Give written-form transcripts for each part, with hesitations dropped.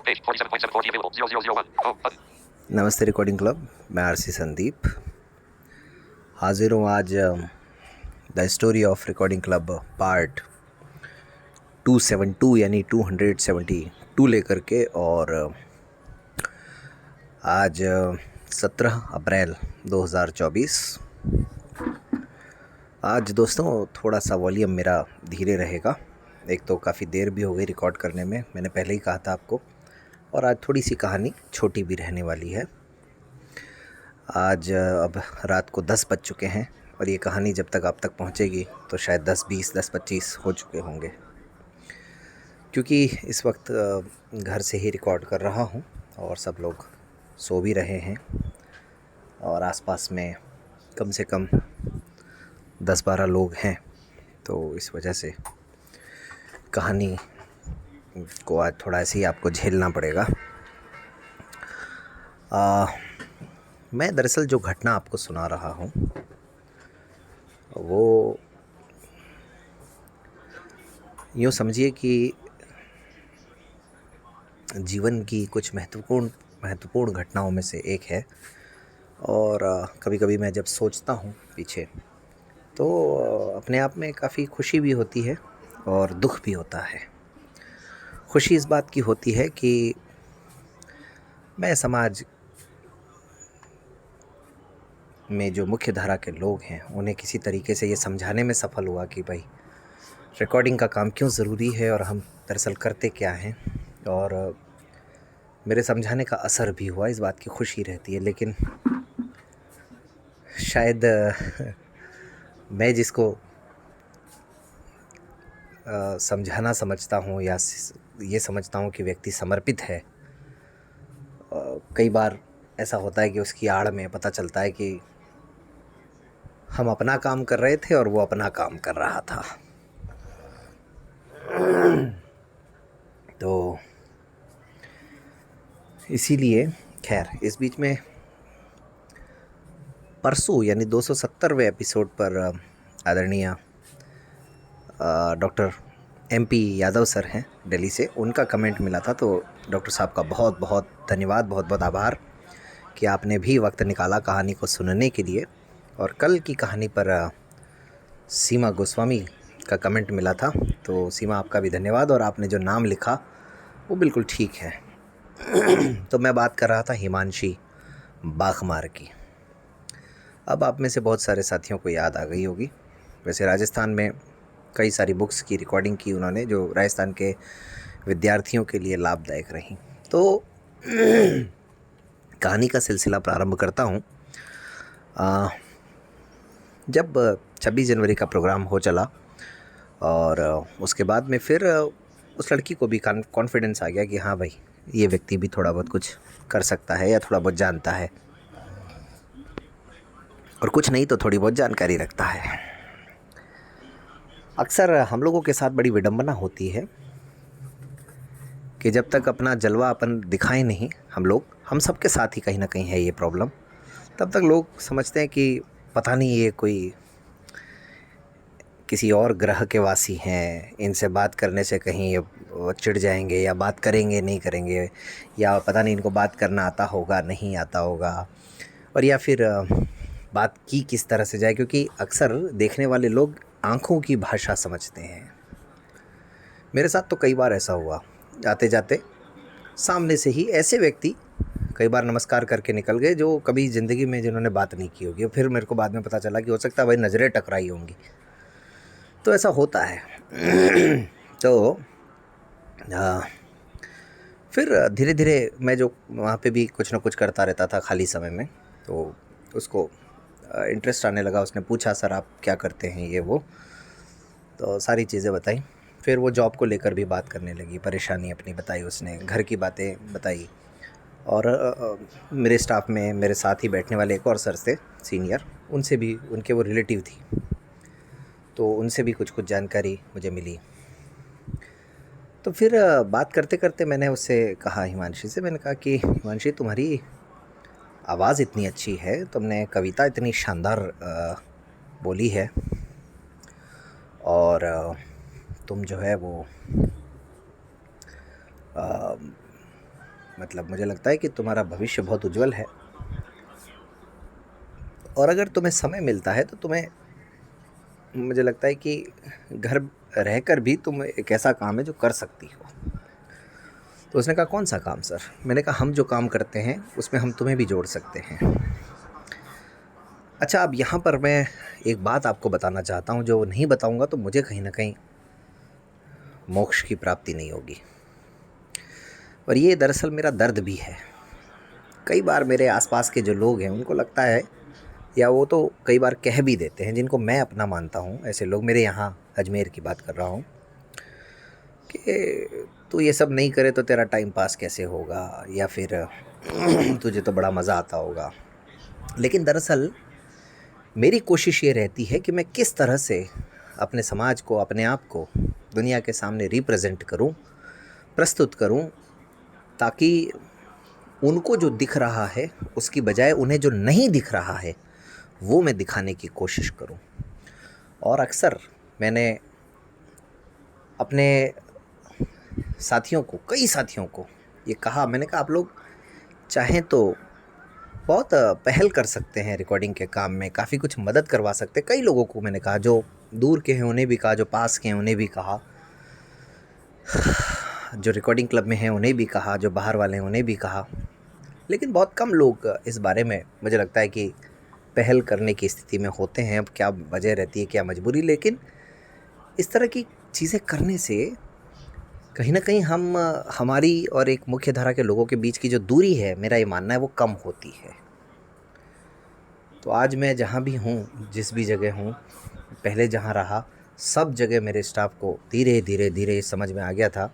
Page 47.74 available. 0001. Home button. नमस्ते recording club, मैं RC Sandeep हाजिर हूँ आज the story of recording club part 272 यानी 272 लेकर के। और आज 17 अप्रैल 2024। आज दोस्तों थोड़ा सा वॉल्यूम मेरा धीरे रहेगा। एक तो काफ़ी देर भी हो गई रिकॉर्ड करने में, मैंने पहले ही कहा था आपको। और आज थोड़ी सी कहानी छोटी भी रहने वाली है। आज अब रात को 10 बज चुके हैं और ये कहानी जब तक आप तक पहुंचेगी तो शायद 10-20, 10-25 हो चुके होंगे, क्योंकि इस वक्त घर से ही रिकॉर्ड कर रहा हूं और सब लोग सो भी रहे हैं और आसपास में कम से कम 10-12 लोग हैं। तो इस वजह से कहानी को आज थोड़ा ऐसे ही आपको झेलना पड़ेगा। मैं दरअसल जो घटना आपको सुना रहा हूँ वो यूँ समझिए कि जीवन की कुछ महत्वपूर्ण घटनाओं में से एक है। और कभी कभी मैं जब सोचता हूँ पीछे तो अपने आप में काफ़ी खुशी भी होती है और दुख भी होता है। खुशी इस बात की होती है कि मैं समाज में जो मुख्य धारा के लोग हैं उन्हें किसी तरीके से ये समझाने में सफल हुआ कि भाई रिकॉर्डिंग का काम क्यों ज़रूरी है और हम दरअसल करते क्या हैं। और मेरे समझाने का असर भी हुआ, इस बात की खुशी रहती है। लेकिन शायद मैं जिसको समझाना समझता हूँ या ये समझता हूँ कि व्यक्ति समर्पित है, कई बार ऐसा होता है कि उसकी आड़ में पता चलता है कि हम अपना काम कर रहे थे और वो अपना काम कर रहा था। तो इसीलिए खैर इस बीच में परसों यानी 270वें एपिसोड पर आदरणीय डॉक्टर MP यादव सर हैं दिल्ली से, उनका कमेंट मिला था। तो डॉक्टर साहब का बहुत बहुत धन्यवाद, बहुत बहुत आभार कि आपने भी वक्त निकाला कहानी को सुनने के लिए। और कल की कहानी पर सीमा गोस्वामी का कमेंट मिला था, तो सीमा आपका भी धन्यवाद। और आपने जो नाम लिखा वो बिल्कुल ठीक है। तो मैं बात कर रहा था हिमांशी बाखमार की। अब आप में से बहुत सारे साथियों को याद आ गई होगी। वैसे राजस्थान में कई सारी बुक्स की रिकॉर्डिंग की उन्होंने, जो राजस्थान के विद्यार्थियों के लिए लाभदायक रहीं। तो कहानी का सिलसिला प्रारंभ करता हूँ। जब 26 जनवरी का प्रोग्राम हो चला और उसके बाद में फिर उस लड़की को भी कॉन्फिडेंस आ गया कि हाँ भाई ये व्यक्ति भी थोड़ा बहुत कुछ कर सकता है या थोड़ा बहुत जानता है, और कुछ नहीं तो थोड़ी बहुत जानकारी रखता है। अक्सर हम लोगों के साथ बड़ी विडंबना होती है कि जब तक अपना जलवा अपन दिखाएं नहीं, हम सबके साथ ही कहीं ना कहीं है ये प्रॉब्लम, तब तक लोग समझते हैं कि पता नहीं ये कोई किसी और ग्रह के वासी हैं, इनसे बात करने से कहीं ये चिढ़ जाएंगे या बात करेंगे नहीं करेंगे, या पता नहीं इनको बात करना आता होगा नहीं आता होगा, और या फिर बात की किस तरह से जाए, क्योंकि अक्सर देखने वाले लोग आँखों की भाषा समझते हैं। मेरे साथ तो कई बार ऐसा हुआ, जाते जाते सामने से ही ऐसे व्यक्ति कई बार नमस्कार करके निकल गए जो कभी ज़िंदगी में जिन्होंने बात नहीं की होगी। फिर मेरे को बाद में पता चला कि हो सकता है भाई नज़रें टकराई होंगी। तो ऐसा होता है। तो फिर धीरे धीरे मैं जो वहाँ पे भी कुछ ना कुछ करता रहता था खाली समय में, तो उसको इंटरेस्ट आने लगा। उसने पूछा सर आप क्या करते हैं ये वो, तो सारी चीज़ें बताई। फिर वो जॉब को लेकर भी बात करने लगी, परेशानी अपनी बताई, उसने घर की बातें बताई। और मेरे स्टाफ में मेरे साथ ही बैठने वाले एक और सर थे सीनियर, उनसे भी, उनके वो रिलेटिव थी, तो उनसे भी कुछ कुछ जानकारी मुझे मिली। तो फिर बात करते करते मैंने उससे कहा, हिमांशी से मैंने कहा कि हिमांशी तुम्हारी आवाज़ इतनी अच्छी है, तुमने कविता इतनी शानदार बोली है, और तुम जो है वो मतलब मुझे लगता है कि तुम्हारा भविष्य बहुत उज्जवल है, और अगर तुम्हें समय मिलता है तो तुम्हें, मुझे लगता है कि घर रहकर भी तुम एक ऐसा काम है जो कर सकती हो। तो उसने कहा कौन सा काम सर? मैंने कहा हम जो काम करते हैं उसमें हम तुम्हें भी जोड़ सकते हैं। अच्छा, अब यहाँ पर मैं एक बात आपको बताना चाहता हूँ, जो नहीं बताऊँगा तो मुझे कहीं ना कहीं मोक्ष की प्राप्ति नहीं होगी, और ये दरअसल मेरा दर्द भी है। कई बार मेरे आसपास के जो लोग हैं उनको लगता है, या वो तो कई बार कह भी देते हैं, जिनको मैं अपना मानता हूँ, ऐसे लोग, मेरे यहाँ अजमेर की बात कर रहा हूँ, कि तू ये सब नहीं करे तो तेरा टाइम पास कैसे होगा, या फिर तुझे तो बड़ा मज़ा आता होगा। लेकिन दरअसल मेरी कोशिश ये रहती है कि मैं किस तरह से अपने समाज को, अपने आप को दुनिया के सामने रिप्रेजेंट करूं, प्रस्तुत करूं, ताकि उनको जो दिख रहा है उसकी बजाय उन्हें जो नहीं दिख रहा है वो मैं दिखाने की कोशिश करूं। और अक्सर मैंने अपने साथियों को, कई साथियों को ये कहा, मैंने कहा आप लोग चाहें तो बहुत पहल कर सकते हैं रिकॉर्डिंग के काम में, काफ़ी कुछ मदद करवा सकते हैं। कई लोगों को मैंने कहा, जो दूर के हैं उन्हें भी कहा, जो पास के हैं उन्हें भी कहा, जो रिकॉर्डिंग क्लब में हैं उन्हें भी कहा, जो बाहर वाले हैं उन्हें भी कहा। लेकिन बहुत कम लोग इस बारे में, मुझे लगता है कि पहल करने की स्थिति में होते हैं। अब क्या वजह रहती है, क्या मजबूरी, लेकिन इस तरह की चीज़ें करने से कहीं ना कहीं हमारी और एक मुख्य धारा के लोगों के बीच की जो दूरी है, मेरा ये मानना है, वो कम होती है। तो आज मैं जहाँ भी हूँ, जिस भी जगह हूँ, पहले जहाँ रहा, सब जगह मेरे स्टाफ को धीरे धीरे धीरे समझ में आ गया था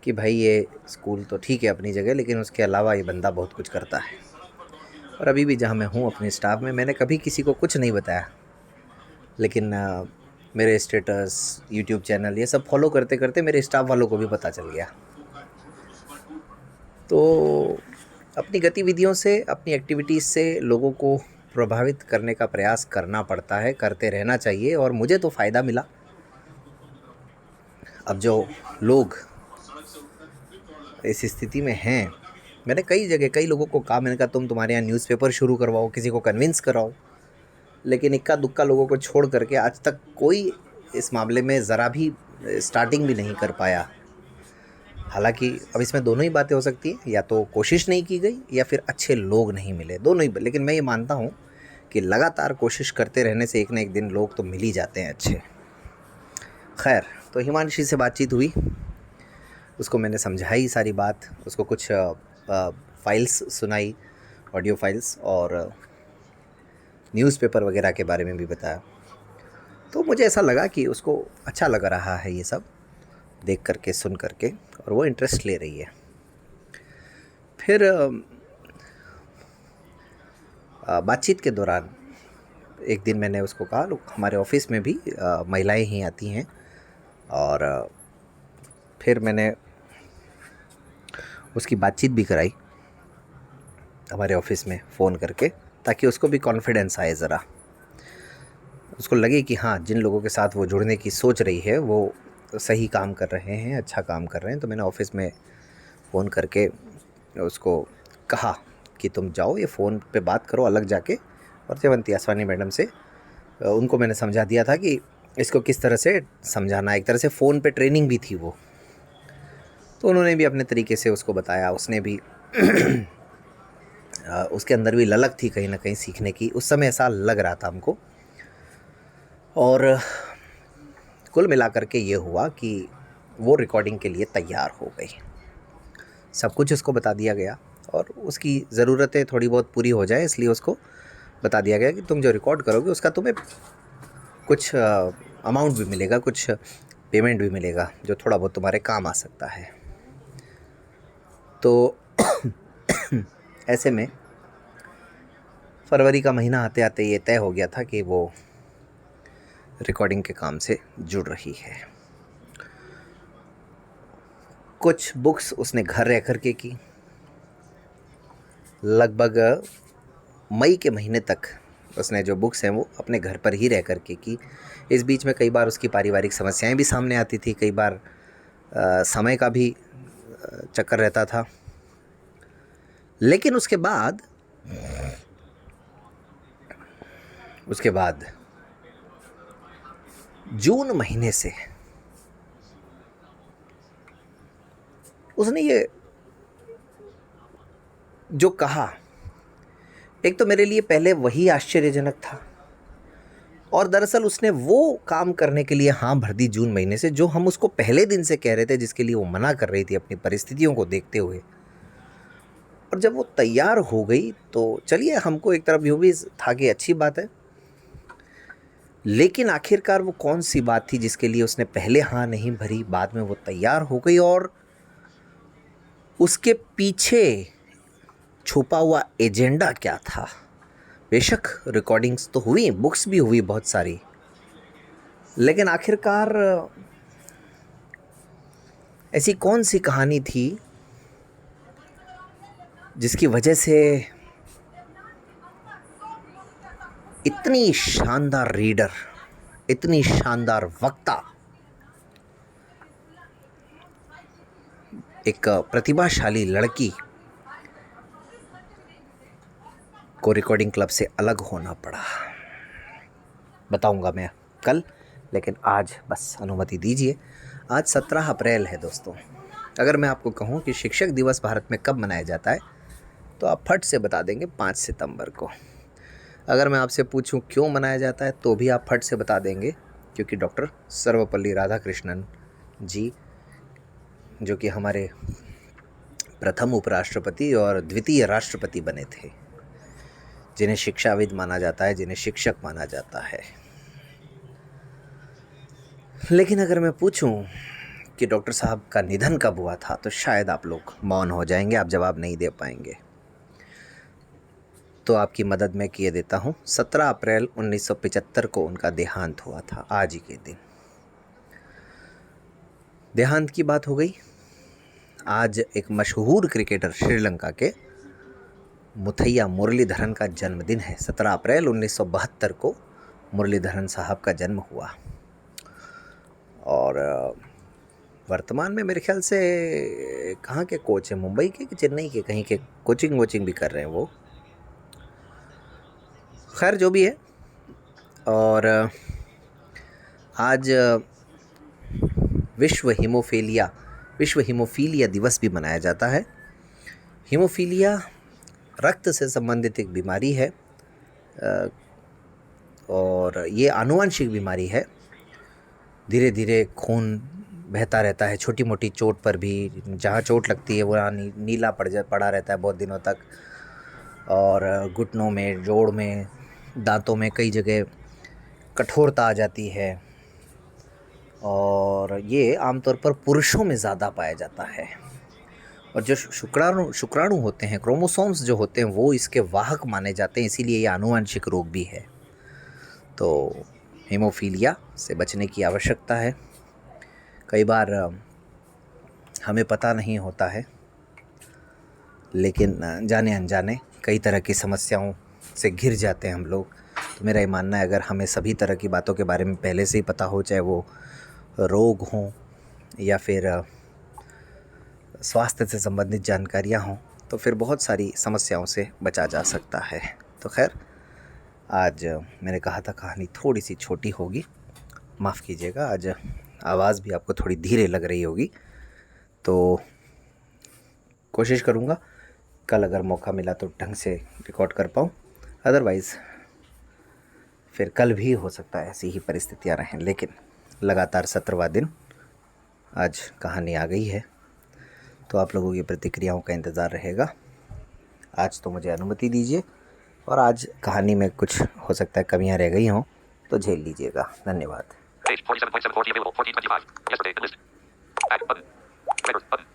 कि भाई ये स्कूल तो ठीक है अपनी जगह, लेकिन उसके अलावा ये बंदा बहुत कुछ करता है। और अभी भी जहाँ मैं हूँ अपने स्टाफ में, मैंने कभी किसी को कुछ नहीं बताया, लेकिन मेरे स्टेटस, यूट्यूब चैनल, ये सब फॉलो करते करते मेरे स्टाफ वालों को भी पता चल गया। तो अपनी गतिविधियों से, अपनी एक्टिविटीज़ से लोगों को प्रभावित करने का प्रयास करना पड़ता है, करते रहना चाहिए, और मुझे तो फ़ायदा मिला। अब जो लोग इस स्थिति में हैं, मैंने कई जगह कई लोगों को कहा, मैंने कहा तुम्हारे यहाँ न्यूज़पेपर शुरू करवाओ, किसी को कन्विंस कराओ, लेकिन इक्का दुक्का लोगों को छोड़ करके आज तक कोई इस मामले में ज़रा भी स्टार्टिंग भी नहीं कर पाया। हालांकि अब इसमें दोनों ही बातें हो सकती हैं, या तो कोशिश नहीं की गई या फिर अच्छे लोग नहीं मिले, दोनों ही। लेकिन मैं ये मानता हूँ कि लगातार कोशिश करते रहने से एक ना एक दिन लोग तो मिल ही जाते हैं अच्छे। खैर, तो हिमांशी से बातचीत हुई, उसको मैंने समझाई सारी बात, उसको कुछ फाइल्स सुनाई, ऑडियो फाइल्स, और न्यूज़पेपर वगैरह के बारे में भी बताया। तो मुझे ऐसा लगा कि उसको अच्छा लग रहा है ये सब देख करके, सुन करके, और वो इंटरेस्ट ले रही है। फिर बातचीत के दौरान एक दिन मैंने उसको कहा, लोग हमारे ऑफिस में भी महिलाएं ही आती हैं, और फिर मैंने उसकी बातचीत भी कराई हमारे ऑफिस में फ़ोन करके, ताकि उसको भी कॉन्फिडेंस आए, ज़रा उसको लगे कि हाँ, जिन लोगों के साथ वो जुड़ने की सोच रही है वो सही काम कर रहे हैं, अच्छा काम कर रहे हैं। तो मैंने ऑफिस में फ़ोन करके उसको कहा कि तुम जाओ, ये फ़ोन पे बात करो अलग जाके, और जयवंती आसवानी मैडम से उनको मैंने समझा दिया था कि इसको किस तरह से समझाना। एक तरह से फ़ोन पे ट्रेनिंग भी थी वो, तो उन्होंने भी अपने तरीके से उसको बताया। उसने भी उसके अंदर भी ललक थी कहीं ना कहीं सीखने की, उस समय ऐसा लग रहा था हमको। और कुल मिलाकर के ये हुआ कि वो रिकॉर्डिंग के लिए तैयार हो गई। सब कुछ उसको बता दिया गया, और उसकी ज़रूरतें थोड़ी बहुत पूरी हो जाए इसलिए उसको बता दिया गया कि तुम जो रिकॉर्ड करोगे उसका तुम्हें कुछ अमाउंट भी मिलेगा, कुछ पेमेंट भी मिलेगा, जो थोड़ा बहुत तुम्हारे काम आ सकता है। तो ऐसे में फरवरी का महीना आते आते ये तय हो गया था कि वो रिकॉर्डिंग के काम से जुड़ रही है। कुछ बुक्स उसने घर रह कर के की, लगभग मई के महीने तक उसने जो बुक्स हैं वो अपने घर पर ही रह कर के की। इस बीच में कई बार उसकी पारिवारिक समस्याएं भी सामने आती थी, कई बार समय का भी चक्कर रहता था, लेकिन उसके बाद जून महीने से उसने ये जो कहा, एक तो मेरे लिए पहले वही आश्चर्यजनक था, और दरअसल उसने वो काम करने के लिए हाँ भर दी जून महीने से जो हम उसको पहले दिन से कह रहे थे, जिसके लिए वो मना कर रही थी अपनी परिस्थितियों को देखते हुए। और जब वो तैयार हो गई तो चलिए, हमको एक तरफ यूँ भी था कि अच्छी बात है, लेकिन आखिरकार वो कौन सी बात थी जिसके लिए उसने पहले हाँ नहीं भरी, बाद में वो तैयार हो गई, और उसके पीछे छुपा हुआ एजेंडा क्या था। बेशक रिकॉर्डिंग्स तो हुई, बुक्स भी हुई बहुत सारी, लेकिन आखिरकार ऐसी कौन सी कहानी थी जिसकी वजह से इतनी शानदार रीडर, इतनी शानदार वक्ता, एक प्रतिभाशाली लड़की को रिकॉर्डिंग क्लब से अलग होना पड़ा। बताऊंगा मैं कल, लेकिन आज बस अनुमति दीजिए। आज 17 अप्रैल है दोस्तों। अगर मैं आपको कहूं कि शिक्षक दिवस भारत में कब मनाया जाता है, तो आप फट से बता देंगे 5 सितंबर को। अगर मैं आपसे पूछूं क्यों मनाया जाता है, तो भी आप फट से बता देंगे, क्योंकि डॉक्टर सर्वपल्ली राधाकृष्णन जी, जो कि हमारे प्रथम उपराष्ट्रपति और द्वितीय राष्ट्रपति बने थे, जिन्हें शिक्षाविद माना जाता है, जिन्हें शिक्षक माना जाता है। लेकिन अगर मैं पूछूं कि डॉक्टर साहब का निधन कब हुआ था, तो शायद आप लोग मौन हो जाएंगे, आप जवाब नहीं दे पाएंगे। तो आपकी मदद मैं किए देता हूं। 17 अप्रैल 1975 को उनका देहांत हुआ था, आज ही के दिन देहांत की बात हो गई। आज एक मशहूर क्रिकेटर श्रीलंका के मुथैया मुरलीधरन का जन्मदिन है। 17 अप्रैल 1972 को मुरलीधरन साहब का जन्म हुआ, और वर्तमान में मेरे ख्याल से कहाँ के कोच हैं, मुंबई के कि चेन्नई के, कहीं के कोचिंग भी कर रहे हैं वो। खैर जो भी है, और आज विश्व हीमोफीलिया दिवस भी मनाया जाता है। हीमोफीलिया रक्त से संबंधित एक बीमारी है, और ये आनुवंशिक बीमारी है। धीरे धीरे खून बहता रहता है, छोटी मोटी चोट पर भी, जहाँ चोट लगती है वहाँ नीला पड़ा रहता है बहुत दिनों तक, और घुटनों में, जोड़ में, दांतों में कई जगह कठोरता आ जाती है, और ये आमतौर पर पुरुषों में ज़्यादा पाया जाता है। और जो शुक्राणु होते हैं, क्रोमोसोम्स जो होते हैं, वो इसके वाहक माने जाते हैं, इसीलिए ये आनुवंशिक रोग भी है। तो हीमोफीलिया से बचने की आवश्यकता है। कई बार हमें पता नहीं होता है, लेकिन जाने अनजाने कई तरह की समस्याओं से घिर जाते हैं हम लोग। तो मेरा ये मानना है, अगर हमें सभी तरह की बातों के बारे में पहले से ही पता हो, चाहे वो रोग हों या फिर स्वास्थ्य से संबंधित जानकारियाँ हों, तो फिर बहुत सारी समस्याओं से बचा जा सकता है। तो खैर, आज मैंने कहा था कहानी थोड़ी सी छोटी होगी, माफ़ कीजिएगा। आज आवाज़ भी आपको थोड़ी धीरे लग रही होगी, तो कोशिश करूँगा कल अगर मौका मिला तो ढंग से रिकॉर्ड कर पाऊँ। अदरवाइज़ फिर कल भी हो सकता है ऐसी ही परिस्थितियाँ रहें। लेकिन लगातार 17वां दिन आज कहानी आ गई है, तो आप लोगों की प्रतिक्रियाओं का इंतज़ार रहेगा। आज तो मुझे अनुमति दीजिए, और आज कहानी में कुछ हो सकता है कमियां रह गई हों, तो झेल लीजिएगा। धन्यवाद। Page 47.7 available 1425. Yesterday, the list. Back button. Records button.